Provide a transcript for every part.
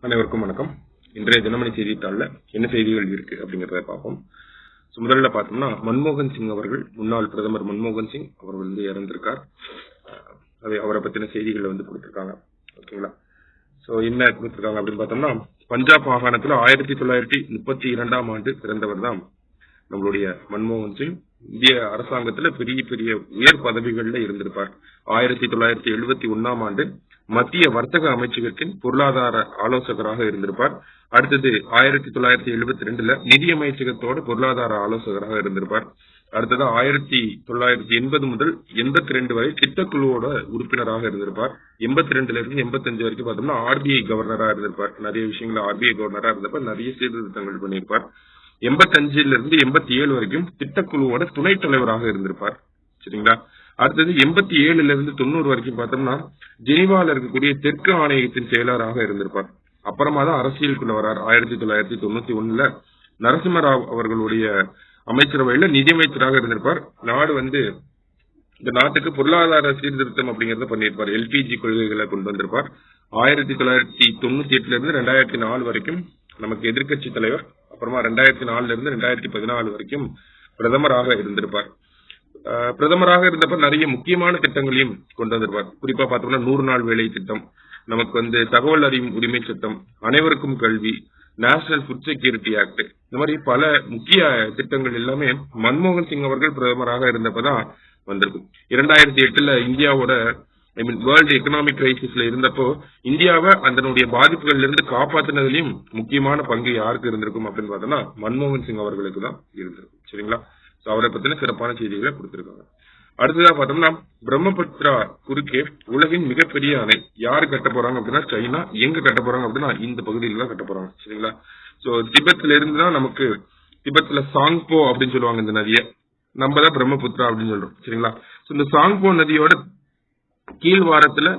அனைவருக்கும் வணக்கம். இன்றைய தினமணி செய்தித்தாள்ல என்ன செய்திகள் இருக்கு அப்படிங்கறத பார்ப்போம். முதல்ல பார்த்தோம்னா மன்மோகன் சிங் அவர்கள், முன்னாள் பிரதமர் மன்மோகன் சிங் அவர்கள் இறந்திருக்கார். அவரை பத்தின செய்திகள் கொடுத்திருக்காங்க. ஓகேங்களா? என்ன கொடுத்திருக்காங்க அப்படின்னு பார்த்தோம்னா, பஞ்சாப் மாகாணத்துல 1932ஆம் ஆண்டு பிறந்தவர் தான் நம்மளுடைய மன்மோகன் சிங். இந்திய அரசாங்கத்துல பெரிய பெரிய உயர் பதவிகள்ல இருந்திருப்பார். 1971ஆம் ஆண்டு மத்திய வர்த்தக அமைச்சகத்தின் பொருளாதார ஆலோசகராக இருந்திருப்பார். அடுத்தது 1972ல நிதி அமைச்சகத்தோட பொருளாதார ஆலோசகராக இருந்திருப்பார். அடுத்தது 1980 முதல் 82 வரை திட்டக்குழுவோட உறுப்பினராக இருந்திருப்பார். 82ல இருந்து 85 வரைக்கும் பார்த்தோம்னா ஆர்பிஐ கவர்னரா இருந்திருப்பார். நிறைய விஷயங்கள ஆர்பிஐ கவர்னரா இருந்தப்ப நிறைய சீர்திருத்தங்கள் பண்ணியிருப்பார். 85ல இருந்து 87 வரைக்கும் திட்டக்குழுவோட துணைத் தலைவராக இருந்திருப்பார். சரிங்களா? அடுத்தது 87ல இருந்து 90 வரைக்கும் பார்த்தோம்னா ஜெனீவால இருக்கக்கூடிய தெற்கு ஆணையத்தின் செயலராக இருந்திருப்பார். அப்புறமா தான் அரசியலுக்குள்ள வரார். 1991ல நரசிம்மராவ் அவர்களுடைய அமைச்சரவையில நிதியமைச்சராக இருந்திருப்பார். நாடு இந்த நாட்டுக்கு பொருளாதார சீர்திருத்தம் அப்படிங்கறத பண்ணியிருப்பார். எல்பிஜி கொள்கைகளை கொண்டு வந்திருப்பார். 1998ல இருந்து 2004 வரைக்கும் நமக்கு எதிர்கட்சி தலைவர். அப்புறமா 2004ல இருந்து 2014 வரைக்கும் பிரதமராக இருந்திருப்பார். பிரதமராக இருந்தப்ப நிறைய முக்கியமான திட்டங்களையும் கொண்டு வந்திருப்பார். குறிப்பா பார்த்தோம்னா 100 நாள் வேலை திட்டம், நமக்கு தகவல் அறியும் உரிமை சட்டம், அனைவருக்கும் கல்வி, நேஷனல் ஃபுட் செக்யூரிட்டி ஆக்ட், இந்த மாதிரி பல முக்கிய திட்டங்கள் எல்லாமே மன்மோகன் சிங் அவர்கள் பிரதமராக இருந்தப்பதான் வந்திருக்கும். 2008ல இந்தியாவோட வேர்ல்டு எக்கனாமிக் கிரைசிஸ்ல இருந்தப்போ இந்தியாவை அதனுடைய பாதிப்புகள்ல இருந்து காப்பாத்தினதுலயும் முக்கியமான பங்கு யாருக்கு இருந்திருக்கும் அப்படின்னு பார்த்தோம்னா மன்மோகன் சிங் அவர்களுக்கு தான் இருந்திருக்கும். சரிங்களா? அவரை பத்தின சிறப்பான செய்திகளை கொடுத்திருக்காங்க. அடுத்ததா பார்த்தோம்னா பிரம்மபுத்திரா குறுக்கே உலகின் மிகப்பெரிய அணை யாரு கட்ட போறாங்க அப்படின்னா சைனா. எங்க கட்ட போறாங்க அப்படின்னா இந்த பகுதியில தான் கட்ட போறாங்க. சரிங்களா? திபெத்ல இருந்துதான் நமக்கு திபெத்ல சாங்போ அப்படின்னு சொல்லுவாங்க இந்த நதியை. நம்ம தான் பிரம்மபுத்திரா அப்படின்னு சொல்றோம். சரிங்களா? இந்த சாங்போ நதியோட கீழ்வாரத்துல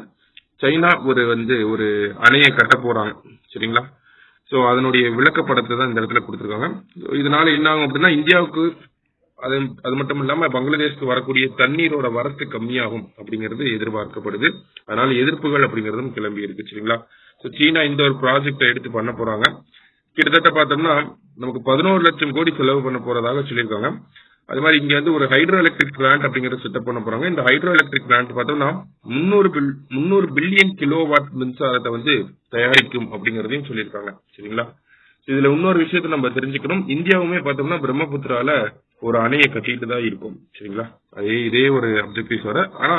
சைனா ஒரு அணையை கட்ட போறாங்க. சரிங்களா? அதனுடைய விளக்கப்படத்தை தான் இந்த இடத்துல கொடுத்திருக்காங்க. இதனால என்ன ஆகும் அப்படின்னா இந்தியாவுக்கு அது மட்டும் இல்லாம பங்களாதேஷ்க்கு வரக்கூடிய தண்ணீரோட வரத்து கம்மியாகும் அப்படிங்கிறது எதிர்பார்க்கப்படுது. அதனால எதிர்ப்புகள் அப்படிங்கறதும் கிளம்பி இருக்கு. சரிங்களா? சீனா இந்த ஒரு ப்ராஜெக்டை எடுத்து பண்ண போறாங்க. கிட்டத்தட்ட பார்த்தோம்னா நமக்கு 11 லட்சம் கோடி செலவு பண்ண போறதாக சொல்லியிருக்காங்க. அது மாதிரி இங்க ஒரு ஹைட்ரோ எலக்ட்ரிக் பிளான்ட் அப்படிங்கறத செட்டப் பண்ண போறாங்க. இந்த ஹைட்ரோ எலக்ட்ரிக் பிளான்ட் பார்த்தோம்னா 300 பில்லியன் கிலோவாட் மின்சாரத்தை தயாரிக்கும் அப்படிங்கறதையும் சொல்லியிருக்காங்க. சரிங்களா? இதுல இன்னொரு விஷயத்த நம்ம தெரிஞ்சுக்கணும். இந்தியாவுமே பார்த்தோம்னா பிரம்மபுத்திரால ஒரு அணையை கட்டிட்டு தான் இருக்கும். சரிங்களா? இதே ஒரு அப்ஜெக்டிவ்ஸ் வர, ஆனா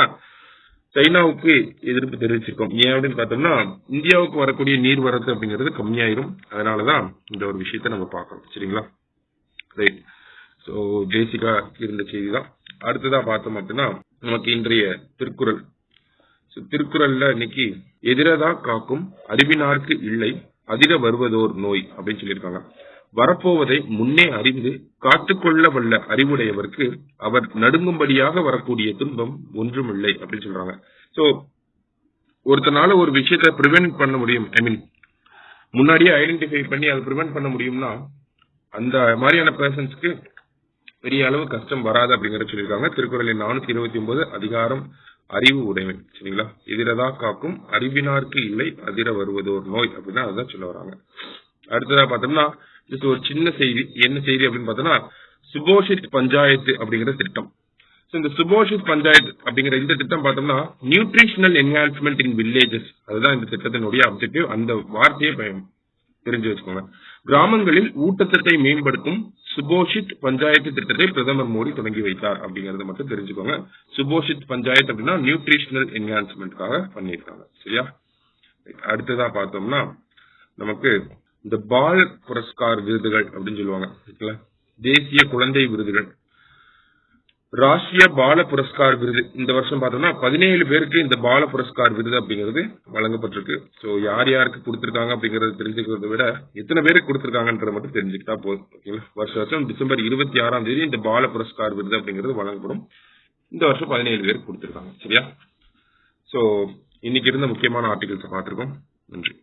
சைனாவுக்கு எதிர்ப்பு தெரிவிச்சிருக்கோம். ஏன் அப்படின்னு பார்த்தோம்னா இந்தியாவுக்கு வரக்கூடிய நீர் வரத்து அப்படிங்கிறது கம்மியாயிரும். அதனாலதான் இந்த ஒரு விஷயத்த நம்ம பார்க்கணும். சரிங்களா? ரைட். பேசிக்கா இருந்த செய்தி தான். அடுத்ததா பார்த்தோம் அப்படின்னா நமக்கு இன்றைய திருக்குறள். திருக்குறள்ல இன்னைக்கு எதிரதா காக்கும் அறிவினார்க்கு இல்லை அதிர வருவதோர் நோய் அப்படின்னு சொல்லியிருக்காங்க. வரப்போவதை முன்னே அறிந்து காத்துக்கொள்ள வல்ல அறிவுடையவருக்கு அவர் நடுங்கும்படியாக வரக்கூடிய துன்பம் ஒன்றுமில்லை அப்படின்னு சொல்றாங்க. ஒருத்தனால ஒரு விஷயத்த பிரிவென்ட் பண்ண முடியும், முன்னாடியே ஐடென்டிஃபை பண்ணி அதை பிரிவென்ட் பண்ண முடியும்னா அந்த மாதிரியான பர்சன்ஸ்க்கு பெரிய அளவு கஷ்டம் வராது அப்படிங்கறத சொல்லியிருக்காங்க. திருக்குறளின் 429 அதிகாரம் அறிவு உடைமை. சரிங்களா? எதிரதா காக்கும் அறிவினார்க்கு இல்லை அதிர வருவதோர் நோய் அப்படின்னா அதுதான் சொல்ல வராங்க. அடுத்ததா பார்த்தோம்னா ஒரு சின்ன செய்தி. என்ன செய்தி அப்படின்னு பார்த்தோம்னா சுபோஷித் பஞ்சாயத்து அப்படிங்கிற திட்டம். இந்த சுபோஷித் பஞ்சாயத்து அப்படிங்கிற இந்த திட்டம் பார்த்தோம்னா நியூட்ரிஷனல் என்ஹான்ஸ்மெண்ட் இன் வில்லேஜஸ், அதுதான் இந்த திட்டத்தினுடைய அப்ஜெக்டிவ். அந்த வார்த்தையை தெரிஞ்சு வச்சுக்கோங்க. கிராமங்களில் ஊட்டச்சத்தை மேம்படுத்தும் சுபோஷித் பஞ்சாயத்து திட்டத்தை பிரதமர் மோடி தொடங்கி வைத்தார் அப்படிங்கறத மட்டும் தெரிஞ்சுக்கோங்க. சுபோஷித் பஞ்சாயத்து அப்படின்னா நியூட்ரிஷனல் என்ஹான்ஸ்மெண்ட்காக பண்ணியிருக்காங்க. சரியா? அடுத்ததா பார்த்தோம்னா நமக்கு இந்த பால் புரஸ்கார் விருதுகள் அப்படின்னு சொல்லுவாங்க. தேசிய குழந்தை விருதுகள், ராஷ்டிரிய பால புரஸ்கார் விருது இந்த வருஷம் பார்த்தோம்னா 17 பேருக்கு இந்த பால புரஸ்கார் விருது அப்படிங்கிறது வழங்கப்பட்டிருக்கு. யார் யாருக்கு கொடுத்திருக்காங்க அப்படிங்கறத தெரிஞ்சுக்கிறத விட எத்தனை பேருக்கு கொடுத்திருக்காங்கன்றத மட்டும் தெரிஞ்சுக்கிட்டா போதும். வருஷம் டிசம்பர் 26ஆம் தேதி இந்த பால புரஸ்கார் விருது அப்படிங்கிறது வழங்கப்படும். இந்த வருஷம் 17 பேருக்கு கொடுத்திருக்காங்க. சரியா? இன்னைக்கு இருந்த முக்கியமான ஆர்டிகல்ஸ் பார்த்திருக்கோம். நன்றி.